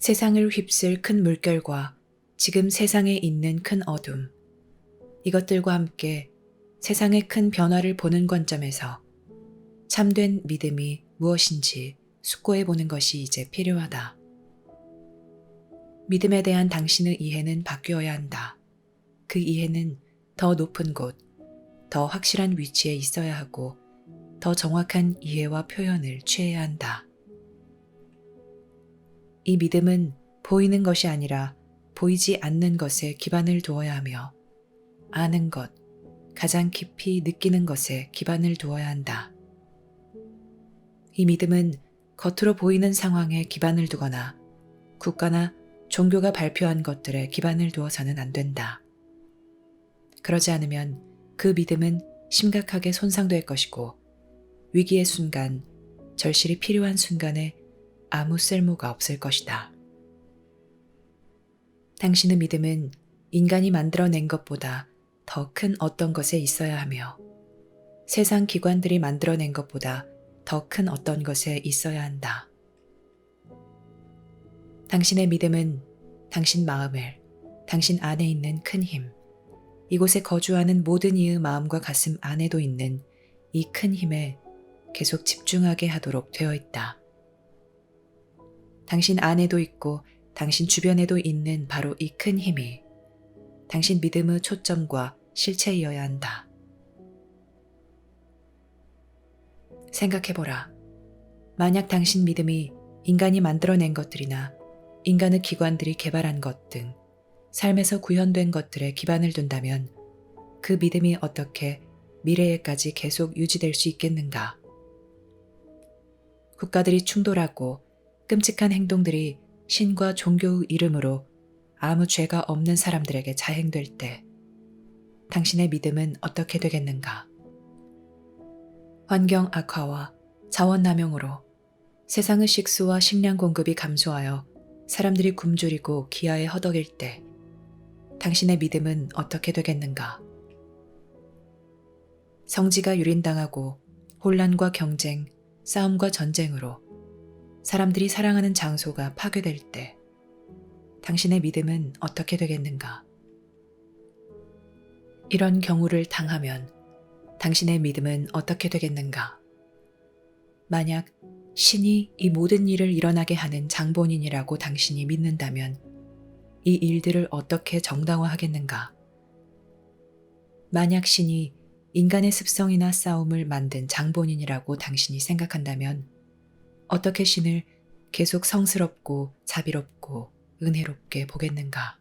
세상을 휩쓸 큰 물결과 지금 세상에 있는 큰 어둠, 이것들과 함께 세상의 큰 변화를 보는 관점에서 참된 믿음이 무엇인지 숙고해 보는 것이 이제 필요하다. 믿음에 대한 당신의 이해는 바뀌어야 한다. 그 이해는 더 높은 곳, 더 확실한 위치에 있어야 하고 더 정확한 이해와 표현을 취해야 한다. 이 믿음은 보이는 것이 아니라 보이지 않는 것에 기반을 두어야 하며 아는 것, 가장 깊이 느끼는 것에 기반을 두어야 한다. 이 믿음은 겉으로 보이는 상황에 기반을 두거나 국가나 종교가 발표한 것들에 기반을 두어서는 안 된다. 그러지 않으면 그 믿음은 심각하게 손상될 것이고 위기의 순간, 절실히 필요한 순간에 아무 쓸모가 없을 것이다. 당신의 믿음은 인간이 만들어낸 것보다 더 큰 어떤 것에 있어야 하며 세상 기관들이 만들어낸 것보다 더 큰 어떤 것에 있어야 한다. 당신의 믿음은 당신 마음을, 당신 안에 있는 큰 힘, 이곳에 거주하는 모든 이의 마음과 가슴 안에도 있는 이 큰 힘에 계속 집중하게 하도록 되어 있다. 당신 안에도 있고 당신 주변에도 있는 바로 이 큰 힘이 당신 믿음의 초점과 실체이어야 한다. 생각해보라. 만약 당신 믿음이 인간이 만들어낸 것들이나 인간의 기관들이 개발한 것 등 삶에서 구현된 것들에 기반을 둔다면 그 믿음이 어떻게 미래에까지 계속 유지될 수 있겠는가? 국가들이 충돌하고 끔찍한 행동들이 신과 종교의 이름으로 아무 죄가 없는 사람들에게 자행될 때 당신의 믿음은 어떻게 되겠는가? 환경 악화와 자원 남용으로 세상의 식수와 식량 공급이 감소하여 사람들이 굶주리고 기아에 허덕일 때 당신의 믿음은 어떻게 되겠는가? 성지가 유린당하고 혼란과 경쟁, 싸움과 전쟁으로 사람들이 사랑하는 장소가 파괴될 때 당신의 믿음은 어떻게 되겠는가? 이런 경우를 당하면 당신의 믿음은 어떻게 되겠는가? 만약 신이 이 모든 일을 일어나게 하는 장본인이라고 당신이 믿는다면 이 일들을 어떻게 정당화하겠는가? 만약 신이 인간의 습성이나 싸움을 만든 장본인이라고 당신이 생각한다면 어떻게 신을 계속 성스럽고 자비롭고 은혜롭게 보겠는가?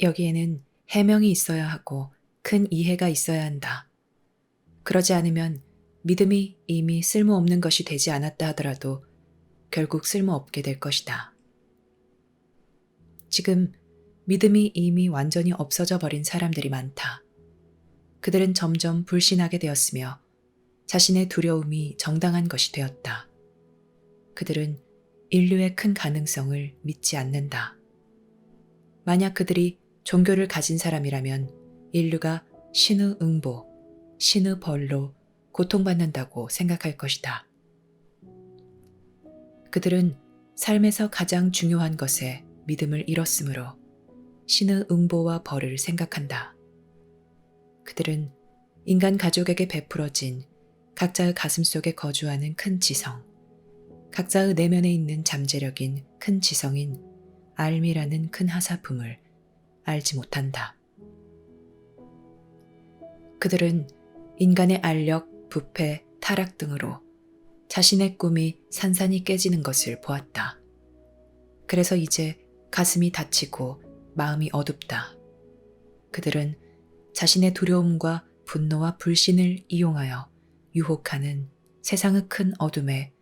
여기에는 해명이 있어야 하고 큰 이해가 있어야 한다. 그러지 않으면 믿음이 이미 쓸모없는 것이 되지 않았다 하더라도 결국 쓸모없게 될 것이다. 지금 믿음이 이미 완전히 없어져 버린 사람들이 많다. 그들은 점점 불신하게 되었으며 자신의 두려움이 정당한 것이 되었다. 그들은 인류의 큰 가능성을 믿지 않는다. 만약 그들이 종교를 가진 사람이라면 인류가 신의 응보, 신의 벌로 고통받는다고 생각할 것이다. 그들은 삶에서 가장 중요한 것에 믿음을 잃었으므로 신의 응보와 벌을 생각한다. 그들은 인간 가족에게 베풀어진 각자의 가슴 속에 거주하는 큰 지성, 각자의 내면에 있는 잠재력인 큰 지성인 알미라는 큰 하사품을 알지 못한다. 그들은 인간의 알력, 부패, 타락 등으로 자신의 꿈이 산산이 깨지는 것을 보았다. 그래서 이제 가슴이 다치고 마음이 어둡다. 그들은 자신의 두려움과 분노와 불신을 이용하여 유혹하는 세상의 큰 어둠에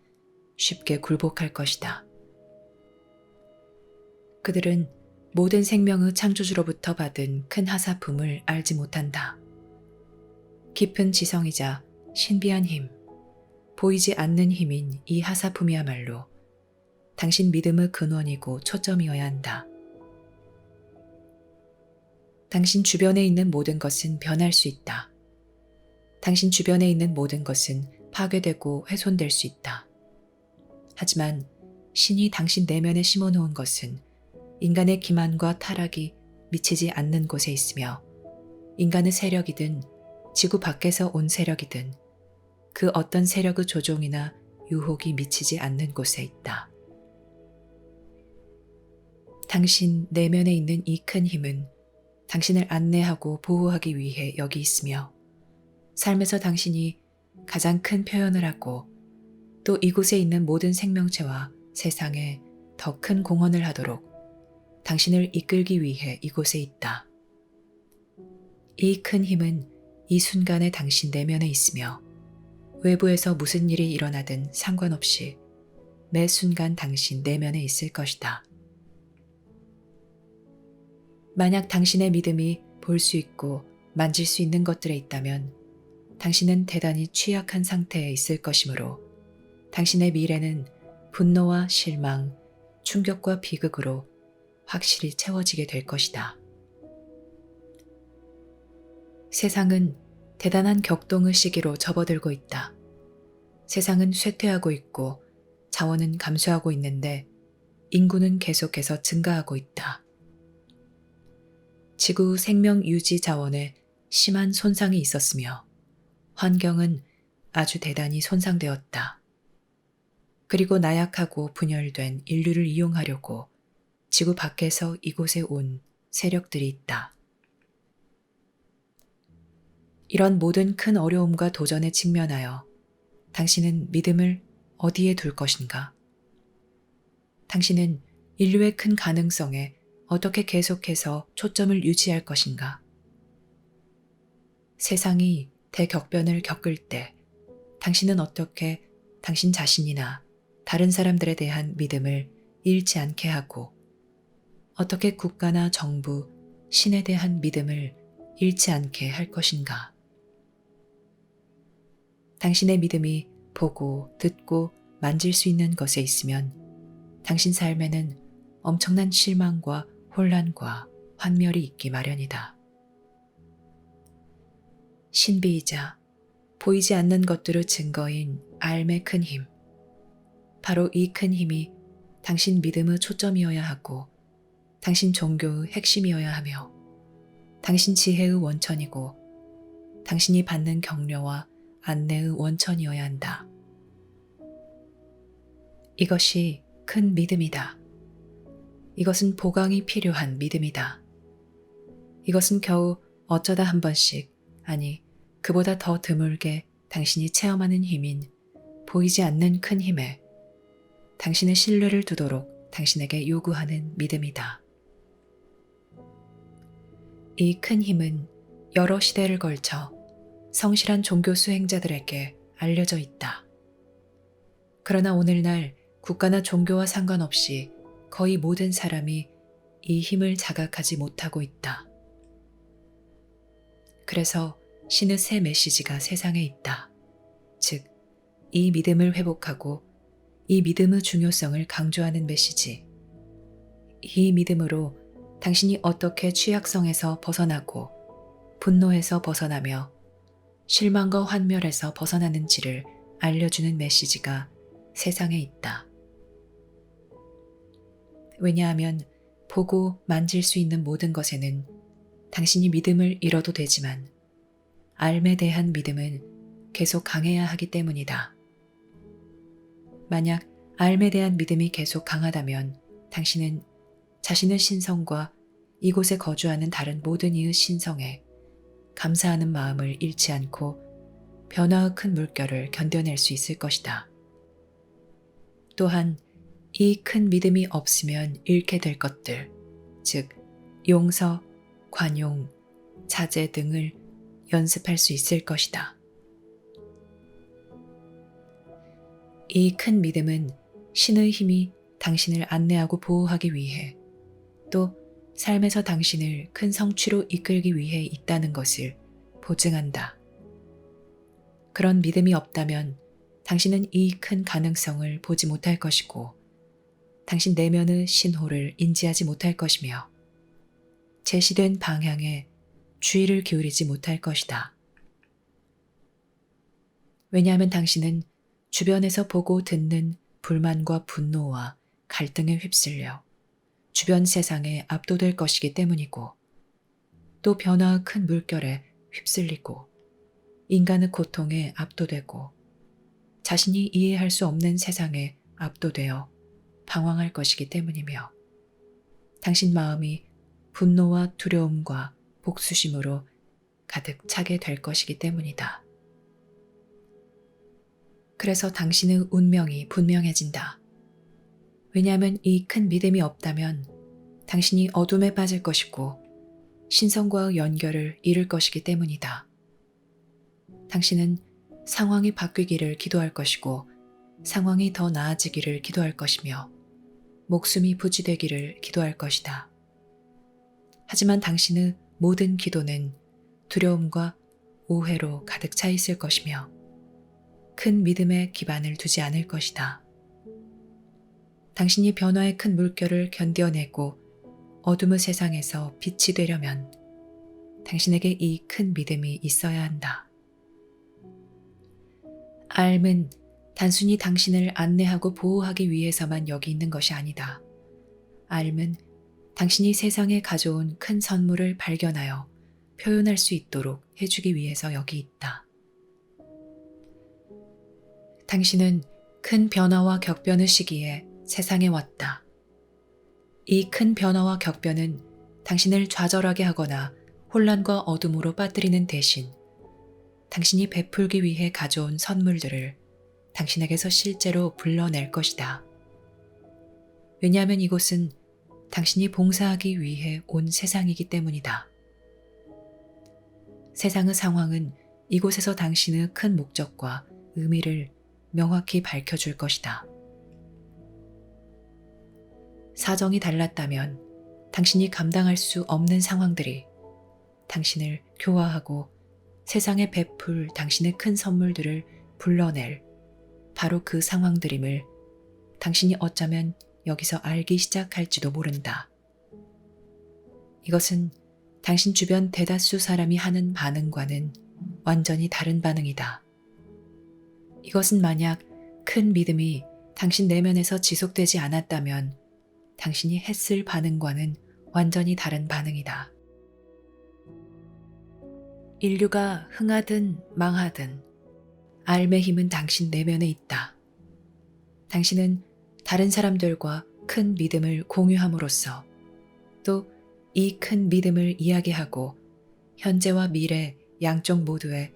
쉽게 굴복할 것이다. 그들은 모든 생명의 창조주로부터 받은 큰 하사품을 알지 못한다. 깊은 지성이자 신비한 힘, 보이지 않는 힘인 이 하사품이야말로 당신 믿음의 근원이고 초점이어야 한다. 당신 주변에 있는 모든 것은 변할 수 있다. 당신 주변에 있는 모든 것은 파괴되고 훼손될 수 있다. 하지만 신이 당신 내면에 심어놓은 것은 인간의 기만과 타락이 미치지 않는 곳에 있으며 인간의 세력이든 지구 밖에서 온 세력이든 그 어떤 세력의 조종이나 유혹이 미치지 않는 곳에 있다. 당신 내면에 있는 이 큰 힘은 당신을 안내하고 보호하기 위해 여기 있으며 삶에서 당신이 가장 큰 표현을 하고 또 이곳에 있는 모든 생명체와 세상에 더 큰 공헌을 하도록 당신을 이끌기 위해 이곳에 있다. 이 큰 힘은 이 순간에 당신 내면에 있으며 외부에서 무슨 일이 일어나든 상관없이 매 순간 당신 내면에 있을 것이다. 만약 당신의 믿음이 볼 수 있고 만질 수 있는 것들에 있다면 당신은 대단히 취약한 상태에 있을 것이므로 당신의 미래는 분노와 실망, 충격과 비극으로 확실히 채워지게 될 것이다. 세상은 대단한 격동의 시기로 접어들고 있다. 세상은 쇠퇴하고 있고 자원은 감소하고 있는데 인구는 계속해서 증가하고 있다. 지구 생명 유지 자원에 심한 손상이 있었으며 환경은 아주 대단히 손상되었다. 그리고 나약하고 분열된 인류를 이용하려고 지구 밖에서 이곳에 온 세력들이 있다. 이런 모든 큰 어려움과 도전에 직면하여 당신은 믿음을 어디에 둘 것인가? 당신은 인류의 큰 가능성에 어떻게 계속해서 초점을 유지할 것인가? 세상이 대격변을 겪을 때 당신은 어떻게 당신 자신이나 다른 사람들에 대한 믿음을 잃지 않게 하고 어떻게 국가나 정부, 신에 대한 믿음을 잃지 않게 할 것인가? 당신의 믿음이 보고, 듣고, 만질 수 있는 것에 있으면 당신 삶에는 엄청난 실망과 혼란과 환멸이 있기 마련이다. 신비이자 보이지 않는 것들의 증거인 알의 큰 힘. 바로 이 큰 힘이 당신 믿음의 초점이어야 하고 당신 종교의 핵심이어야 하며 당신 지혜의 원천이고 당신이 받는 격려와 안내의 원천이어야 한다. 이것이 큰 믿음이다. 이것은 보강이 필요한 믿음이다. 이것은 겨우 어쩌다 한 번씩, 아니 그보다 더 드물게 당신이 체험하는 힘인 보이지 않는 큰 힘에 당신의 신뢰를 두도록 당신에게 요구하는 믿음이다. 이 큰 힘은 여러 시대를 걸쳐 성실한 종교 수행자들에게 알려져 있다. 그러나 오늘날 국가나 종교와 상관없이 거의 모든 사람이 이 힘을 자각하지 못하고 있다. 그래서 신의 새 메시지가 세상에 있다. 즉, 이 믿음을 회복하고 이 믿음의 중요성을 강조하는 메시지. 이 믿음으로 당신이 어떻게 취약성에서 벗어나고 분노에서 벗어나며 실망과 환멸에서 벗어나는지를 알려주는 메시지가 세상에 있다. 왜냐하면 보고 만질 수 있는 모든 것에는 당신이 믿음을 잃어도 되지만 알에 대한 믿음은 계속 강해야 하기 때문이다. 만약 알에 대한 믿음이 계속 강하다면 당신은 자신의 신성과 이곳에 거주하는 다른 모든 이의 신성에 감사하는 마음을 잃지 않고 변화의 큰 물결을 견뎌낼 수 있을 것이다. 또한 이 큰 믿음이 없으면 잃게 될 것들, 즉 용서, 관용, 자제 등을 연습할 수 있을 것이다. 이 큰 믿음은 신의 힘이 당신을 안내하고 보호하기 위해 또 삶에서 당신을 큰 성취로 이끌기 위해 있다는 것을 보증한다. 그런 믿음이 없다면 당신은 이 큰 가능성을 보지 못할 것이고 당신 내면의 신호를 인지하지 못할 것이며 제시된 방향에 주의를 기울이지 못할 것이다. 왜냐하면 당신은 주변에서 보고 듣는 불만과 분노와 갈등에 휩쓸려 주변 세상에 압도될 것이기 때문이고, 또 변화의 큰 물결에 휩쓸리고 인간의 고통에 압도되고 자신이 이해할 수 없는 세상에 압도되어 방황할 것이기 때문이며, 당신 마음이 분노와 두려움과 복수심으로 가득 차게 될 것이기 때문이다. 그래서 당신의 운명이 분명해진다. 왜냐하면 이 큰 믿음이 없다면 당신이 어둠에 빠질 것이고 신성과의 연결을 잃을 것이기 때문이다. 당신은 상황이 바뀌기를 기도할 것이고 상황이 더 나아지기를 기도할 것이며 목숨이 부지되기를 기도할 것이다. 하지만 당신의 모든 기도는 두려움과 오해로 가득 차 있을 것이며 큰 믿음에 기반을 두지 않을 것이다. 당신이 변화의 큰 물결을 견뎌내고 어둠의 세상에서 빛이 되려면 당신에게 이 큰 믿음이 있어야 한다. 알은 단순히 당신을 안내하고 보호하기 위해서만 여기 있는 것이 아니다. 알은 당신이 세상에 가져온 큰 선물을 발견하여 표현할 수 있도록 해주기 위해서 여기 있다. 당신은 큰 변화와 격변의 시기에 세상에 왔다. 이 큰 변화와 격변은 당신을 좌절하게 하거나 혼란과 어둠으로 빠뜨리는 대신 당신이 베풀기 위해 가져온 선물들을 당신에게서 실제로 불러낼 것이다. 왜냐하면 이곳은 당신이 봉사하기 위해 온 세상이기 때문이다. 세상의 상황은 이곳에서 당신의 큰 목적과 의미를 명확히 밝혀줄 것이다. 사정이 달랐다면 당신이 감당할 수 없는 상황들이 당신을 교화하고 세상에 베풀 당신의 큰 선물들을 불러낼 바로 그 상황들임을 당신이 어쩌면 여기서 알기 시작할지도 모른다. 이것은 당신 주변 대다수 사람이 하는 반응과는 완전히 다른 반응이다. 이것은 만약 큰 믿음이 당신 내면에서 지속되지 않았다면 당신이 했을 반응과는 완전히 다른 반응이다. 인류가 흥하든 망하든 알의 힘은 당신 내면에 있다. 당신은 다른 사람들과 큰 믿음을 공유함으로써 또 이 큰 믿음을 이야기하고 현재와 미래 양쪽 모두에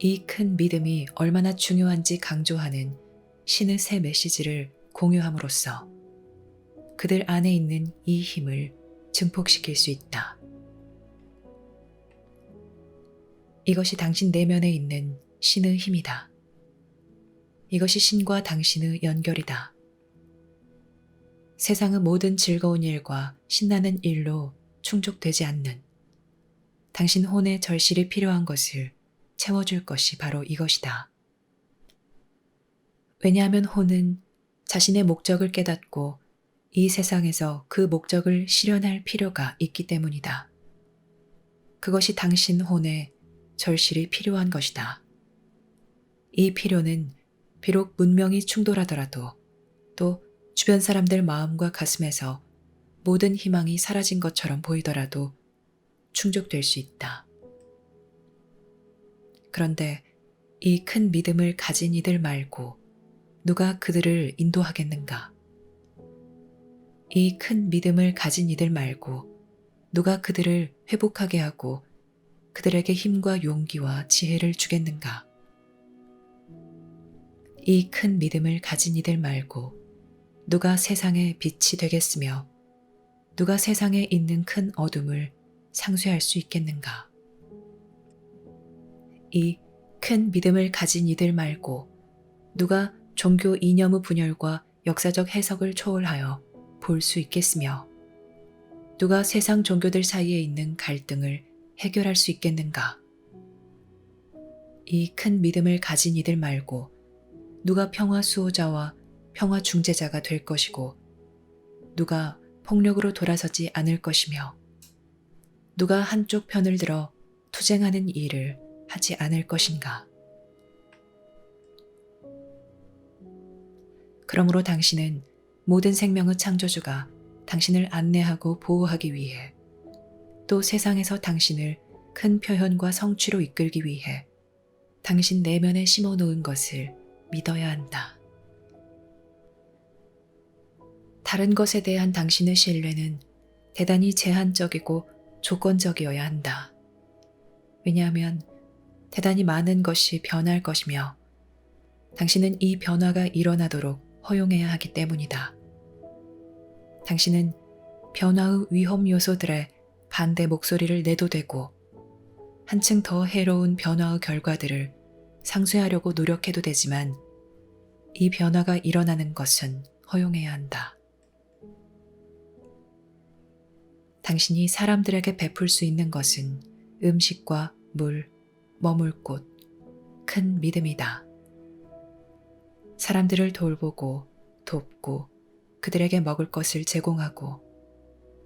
이 큰 믿음이 얼마나 중요한지 강조하는 신의 새 메시지를 공유함으로써 그들 안에 있는 이 힘을 증폭시킬 수 있다. 이것이 당신 내면에 있는 신의 힘이다. 이것이 신과 당신의 연결이다. 세상의 모든 즐거운 일과 신나는 일로 충족되지 않는 당신 혼의 절실히 필요한 것을 채워줄 것이 바로 이것이다. 왜냐하면 혼은 자신의 목적을 깨닫고 이 세상에서 그 목적을 실현할 필요가 있기 때문이다. 그것이 당신 혼에 절실히 필요한 것이다. 이 필요는 비록 문명이 충돌하더라도 또 주변 사람들 마음과 가슴에서 모든 희망이 사라진 것처럼 보이더라도 충족될 수 있다. 그런데 이 큰 믿음을 가진 이들 말고 누가 그들을 인도하겠는가? 이 큰 믿음을 가진 이들 말고 누가 그들을 회복하게 하고 그들에게 힘과 용기와 지혜를 주겠는가? 이 큰 믿음을 가진 이들 말고 누가 세상의 빛이 되겠으며 누가 세상에 있는 큰 어둠을 상쇄할 수 있겠는가? 이 큰 믿음을 가진 이들 말고 누가 종교 이념의 분열과 역사적 해석을 초월하여 볼 수 있겠으며 누가 세상 종교들 사이에 있는 갈등을 해결할 수 있겠는가? 이 큰 믿음을 가진 이들 말고 누가 평화 수호자와 평화 중재자가 될 것이고 누가 폭력으로 돌아서지 않을 것이며 누가 한쪽 편을 들어 투쟁하는 일을 하지 않을 것인가? 그러므로 당신은 모든 생명의 창조주가 당신을 안내하고 보호하기 위해, 또 세상에서 당신을 큰 표현과 성취로 이끌기 위해 당신 내면에 심어 놓은 것을 믿어야 한다. 다른 것에 대한 당신의 신뢰는 대단히 제한적이고 조건적이어야 한다. 왜냐하면 대단히 많은 것이 변할 것이며 당신은 이 변화가 일어나도록 허용해야 하기 때문이다. 당신은 변화의 위험 요소들의 반대 목소리를 내도 되고 한층 더 해로운 변화의 결과들을 상쇄하려고 노력해도 되지만 이 변화가 일어나는 것은 허용해야 한다. 당신이 사람들에게 베풀 수 있는 것은 음식과 물, 머물 곳, 큰 믿음이다. 사람들을 돌보고 돕고 그들에게 먹을 것을 제공하고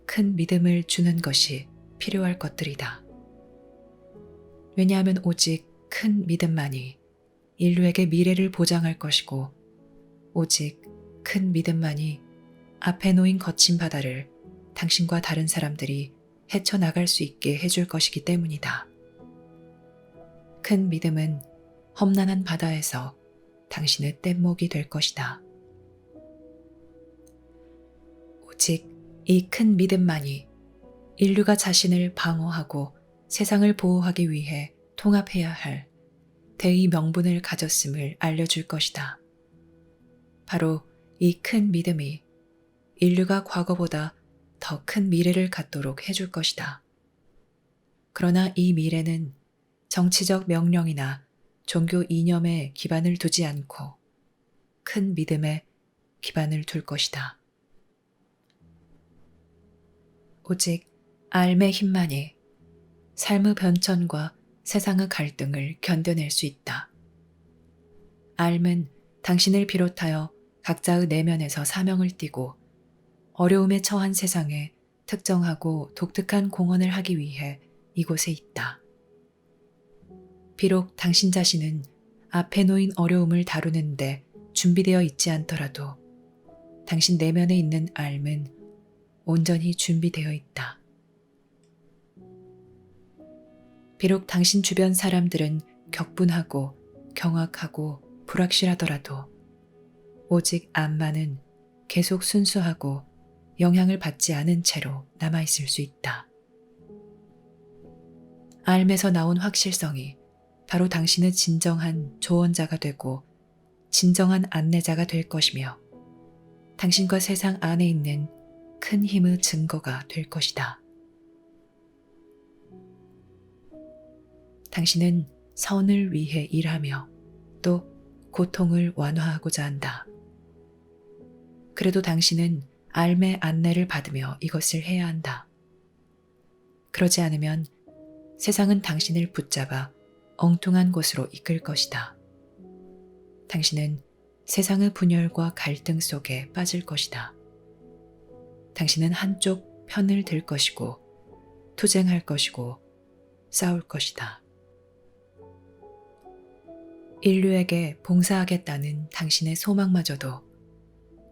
큰 믿음을 주는 것이 필요할 것들이다. 왜냐하면 오직 큰 믿음만이 인류에게 미래를 보장할 것이고 오직 큰 믿음만이 앞에 놓인 거친 바다를 당신과 다른 사람들이 헤쳐나갈 수 있게 해줄 것이기 때문이다. 큰 믿음은 험난한 바다에서 당신의 뗏목이 될 것이다. 오직 이 큰 믿음만이 인류가 자신을 방어하고 세상을 보호하기 위해 통합해야 할 대의 명분을 가졌음을 알려줄 것이다. 바로 이 큰 믿음이 인류가 과거보다 더 큰 미래를 갖도록 해줄 것이다. 그러나 이 미래는 정치적 명령이나 종교 이념에 기반을 두지 않고 큰 믿음에 기반을 둘 것이다. 오직 알의 힘만이 삶의 변천과 세상의 갈등을 견뎌낼 수 있다. 알은 당신을 비롯하여 각자의 내면에서 사명을 띠고 어려움에 처한 세상에 특정하고 독특한 공헌을 하기 위해 이곳에 있다. 비록 당신 자신은 앞에 놓인 어려움을 다루는데 준비되어 있지 않더라도 당신 내면에 있는 알은 온전히 준비되어 있다. 비록 당신 주변 사람들은 격분하고 경악하고 불확실하더라도 오직 암만은 계속 순수하고 영향을 받지 않은 채로 남아있을 수 있다. 알에서 나온 확실성이 바로 당신의 진정한 조언자가 되고 진정한 안내자가 될 것이며 당신과 세상 안에 있는 큰 힘의 증거가 될 것이다. 당신은 선을 위해 일하며 또 고통을 완화하고자 한다. 그래도 당신은 알의 안내를 받으며 이것을 해야 한다. 그러지 않으면 세상은 당신을 붙잡아 엉뚱한 곳으로 이끌 것이다. 당신은 세상의 분열과 갈등 속에 빠질 것이다. 당신은 한쪽 편을 들 것이고 투쟁할 것이고 싸울 것이다. 인류에게 봉사하겠다는 당신의 소망마저도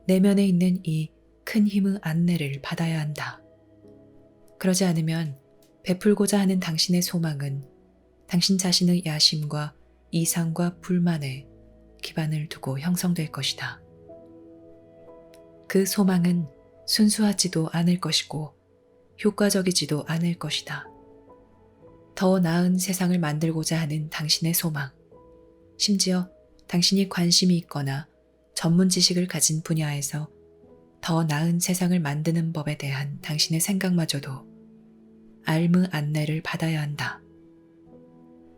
내면에 있는 이 큰 힘의 안내를 받아야 한다. 그러지 않으면 베풀고자 하는 당신의 소망은 당신 자신의 야심과 이상과 불만에 기반을 두고 형성될 것이다. 그 소망은 순수하지도 않을 것이고 효과적이지도 않을 것이다. 더 나은 세상을 만들고자 하는 당신의 소망, 심지어 당신이 관심이 있거나 전문 지식을 가진 분야에서 더 나은 세상을 만드는 법에 대한 당신의 생각마저도 알의 안내를 받아야 한다.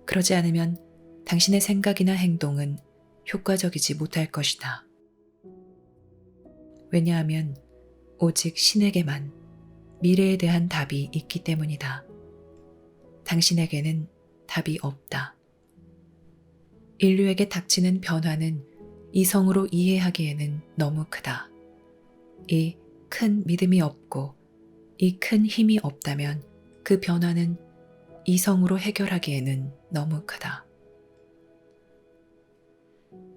그러지 않으면 당신의 생각이나 행동은 효과적이지 못할 것이다. 왜냐하면 오직 신에게만 미래에 대한 답이 있기 때문이다. 당신에게는 답이 없다. 인류에게 닥치는 변화는 이성으로 이해하기에는 너무 크다. 이 큰 믿음이 없고 이 큰 힘이 없다면 그 변화는 이성으로 해결하기에는 너무 크다.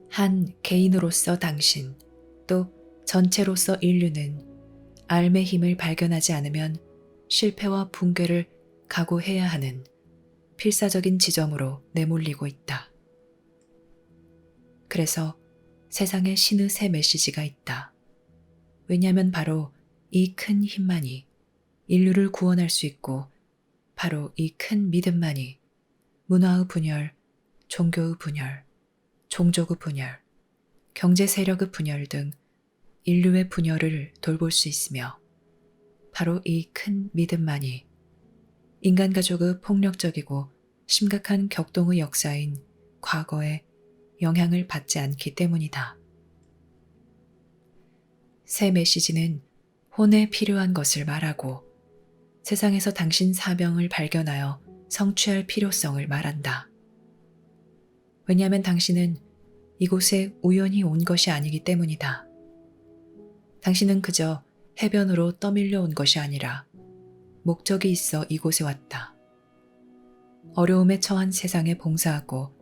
한 개인으로서 당신, 또 전체로서 인류는 알의 힘을 발견하지 않으면 실패와 붕괴를 각오해야 하는 필사적인 지점으로 내몰리고 있다. 그래서 세상에 신의 새 메시지가 있다. 왜냐하면 바로 이 큰 힘만이 인류를 구원할 수 있고 바로 이 큰 믿음만이 문화의 분열, 종교의 분열, 종족의 분열, 경제 세력의 분열 등 인류의 분열을 돌볼 수 있으며 바로 이 큰 믿음만이 인간 가족의 폭력적이고 심각한 격동의 역사인 과거에 영향을 받지 않기 때문이다. 새 메시지는 혼에 필요한 것을 말하고 세상에서 당신 사명을 발견하여 성취할 필요성을 말한다. 왜냐하면 당신은 이곳에 우연히 온 것이 아니기 때문이다. 당신은 그저 해변으로 떠밀려 온 것이 아니라 목적이 있어 이곳에 왔다. 어려움에 처한 세상에 봉사하고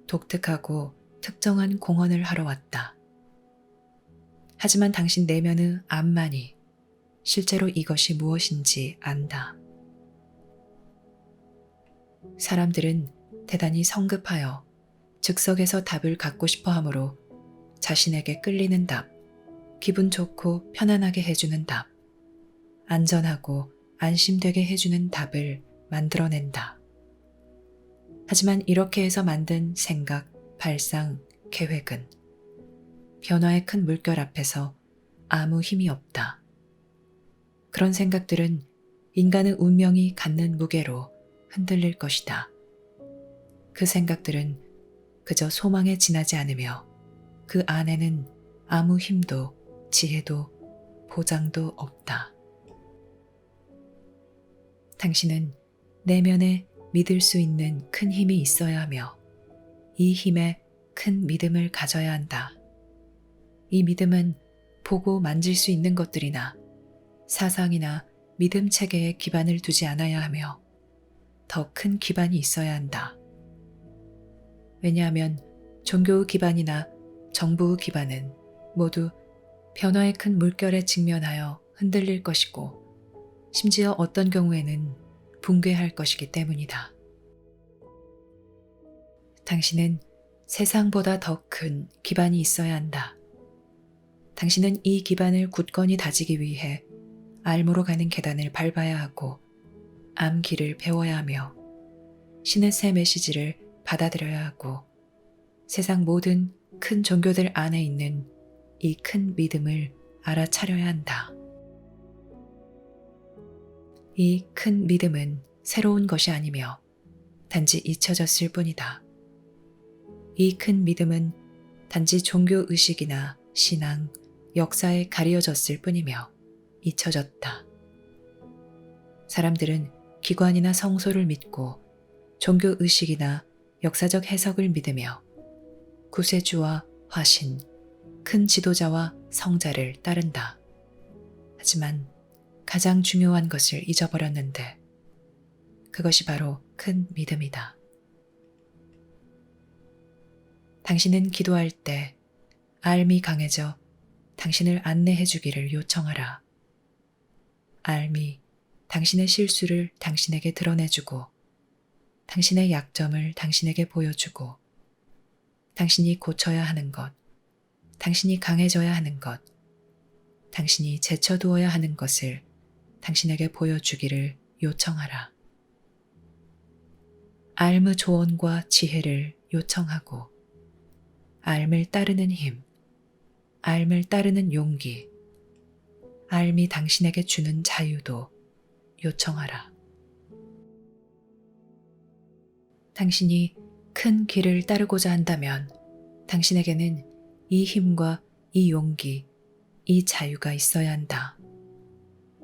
독특하고 특정한 공헌을 하러 왔다. 하지만 당신 내면의 암만이 실제로 이것이 무엇인지 안다. 사람들은 대단히 성급하여 즉석에서 답을 갖고 싶어 하므로 자신에게 끌리는 답, 기분 좋고 편안하게 해주는 답, 안전하고 안심되게 해주는 답을 만들어낸다. 하지만 이렇게 해서 만든 생각, 발상, 계획은 변화의 큰 물결 앞에서 아무 힘이 없다. 그런 생각들은 인간의 운명이 갖는 무게로 흔들릴 것이다. 그 생각들은 그저 소망에 지나지 않으며 그 안에는 아무 힘도 지혜도 보장도 없다. 당신은 내면에 믿을 수 있는 큰 힘이 있어야 하며 이 힘에 큰 믿음을 가져야 한다. 이 믿음은 보고 만질 수 있는 것들이나 사상이나 믿음 체계에 기반을 두지 않아야 하며 더 큰 기반이 있어야 한다. 왜냐하면 종교의 기반이나 정부의 기반은 모두 변화의 큰 물결에 직면하여 흔들릴 것이고 심지어 어떤 경우에는 붕괴할 것이기 때문이다. 당신은 세상보다 더 큰 기반이 있어야 한다. 당신은 이 기반을 굳건히 다지기 위해 알무로 가는 계단을 밟아야 하고 암기를 배워야 하며 신의 새 메시지를 받아들여야 하고 세상 모든 큰 종교들 안에 있는 이 큰 믿음을 알아차려야 한다. 이 큰 믿음은 새로운 것이 아니며 단지 잊혀졌을 뿐이다. 이 큰 믿음은 단지 종교 의식이나 신앙, 역사에 가려졌을 뿐이며 잊혀졌다. 사람들은 기관이나 성소를 믿고 종교 의식이나 역사적 해석을 믿으며 구세주와 화신, 큰 지도자와 성자를 따른다. 하지만 가장 중요한 것을 잊어버렸는데 그것이 바로 큰 믿음이다. 당신은 기도할 때 알미 강해져 당신을 안내해 주기를 요청하라. 알미 당신의 실수를 당신에게 드러내주고 당신의 약점을 당신에게 보여주고 당신이 고쳐야 하는 것, 당신이 강해져야 하는 것, 당신이 제쳐두어야 하는 것을 당신에게 보여주기를 요청하라. 알의 조언과 지혜를 요청하고 알을 따르는 힘, 알을 따르는 용기, 알이 당신에게 주는 자유도 요청하라. 당신이 큰 길을 따르고자 한다면 당신에게는 이 힘과 이 용기, 이 자유가 있어야 한다.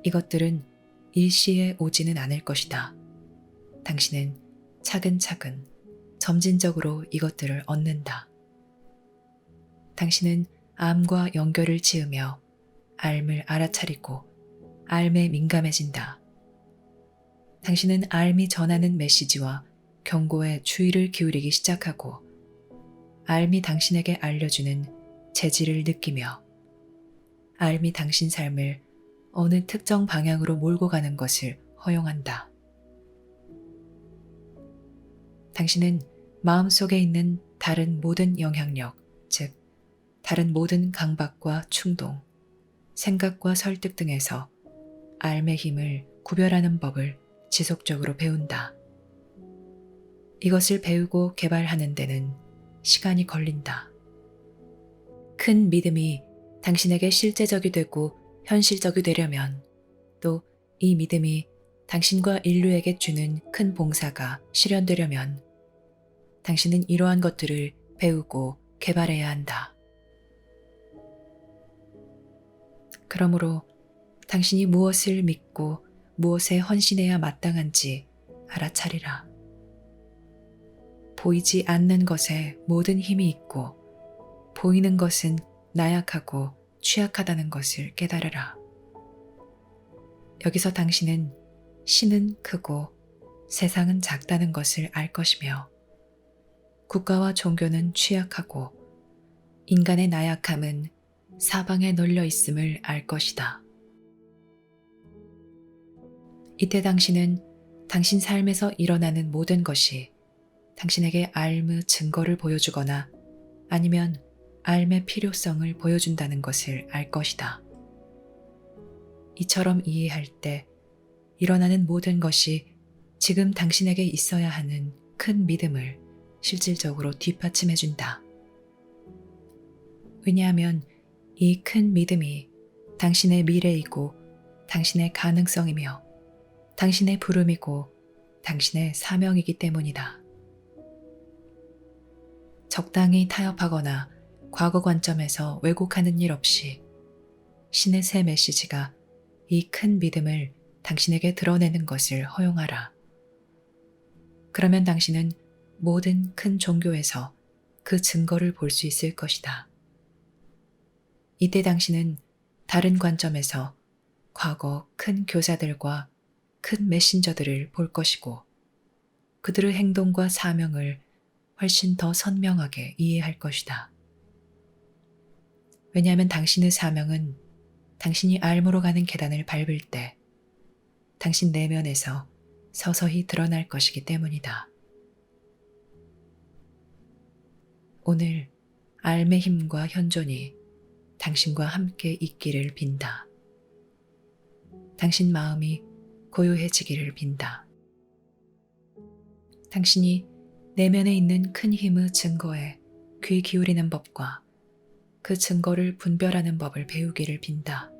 이것들은 일시에 오지는 않을 것이다. 당신은 차근차근 점진적으로 이것들을 얻는다. 당신은 암과 연결을 지으며 알을 알아차리고 알에 민감해진다. 당신은 알이 전하는 메시지와 경고에 주의를 기울이기 시작하고 알이 당신에게 알려주는 재질을 느끼며 알미 당신 삶을 어느 특정 방향으로 몰고 가는 것을 허용한다. 당신은 마음속에 있는 다른 모든 영향력, 즉, 다른 모든 강박과 충동, 생각과 설득 등에서 알의 힘을 구별하는 법을 지속적으로 배운다. 이것을 배우고 개발하는 데는 시간이 걸린다. 큰 믿음이 당신에게 실제적이 되고 현실적이 되려면 또 이 믿음이 당신과 인류에게 주는 큰 봉사가 실현되려면 당신은 이러한 것들을 배우고 개발해야 한다. 그러므로 당신이 무엇을 믿고 무엇에 헌신해야 마땅한지 알아차리라. 보이지 않는 것에 모든 힘이 있고 보이는 것은 나약하고 취약하다는 것을 깨달으라. 여기서 당신은 신은 크고 세상은 작다는 것을 알 것이며 국가와 종교는 취약하고 인간의 나약함은 사방에 널려 있음을 알 것이다. 이때 당신은 당신 삶에서 일어나는 모든 것이 당신에게 알의 증거를 보여주거나 아니면 알의 필요성을 보여준다는 것을 알 것이다. 이처럼 이해할 때 일어나는 모든 것이 지금 당신에게 있어야 하는 큰 믿음을 실질적으로 뒷받침해준다. 왜냐하면 이 큰 믿음이 당신의 미래이고 당신의 가능성이며 당신의 부름이고 당신의 사명이기 때문이다. 적당히 타협하거나 과거 관점에서 왜곡하는 일 없이 신의 새 메시지가 이 큰 믿음을 당신에게 드러내는 것을 허용하라. 그러면 당신은 모든 큰 종교에서 그 증거를 볼 수 있을 것이다. 이때 당신은 다른 관점에서 과거 큰 교사들과 큰 메신저들을 볼 것이고 그들의 행동과 사명을 훨씬 더 선명하게 이해할 것이다. 왜냐하면 당신의 사명은 당신이 알므로 가는 계단을 밟을 때 당신 내면에서 서서히 드러날 것이기 때문이다. 오늘 알의 힘과 현존이 당신과 함께 있기를 빈다. 당신 마음이 고요해지기를 빈다. 당신이 내면에 있는 큰 힘의 증거에 귀 기울이는 법과 그 증거를 분별하는 법을 배우기를 빈다.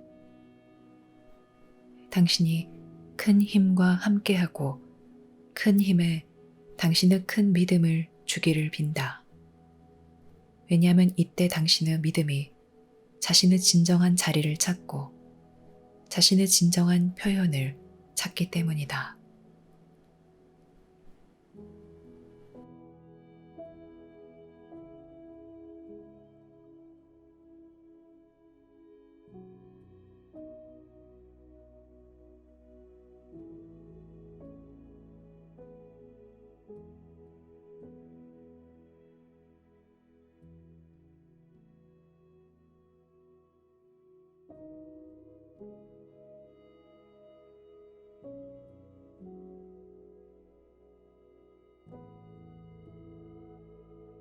당신이 큰 힘과 함께하고 큰 힘에 당신의 큰 믿음을 주기를 빈다. 왜냐하면 이때 당신의 믿음이 자신의 진정한 자리를 찾고 자신의 진정한 표현을 찾기 때문이다.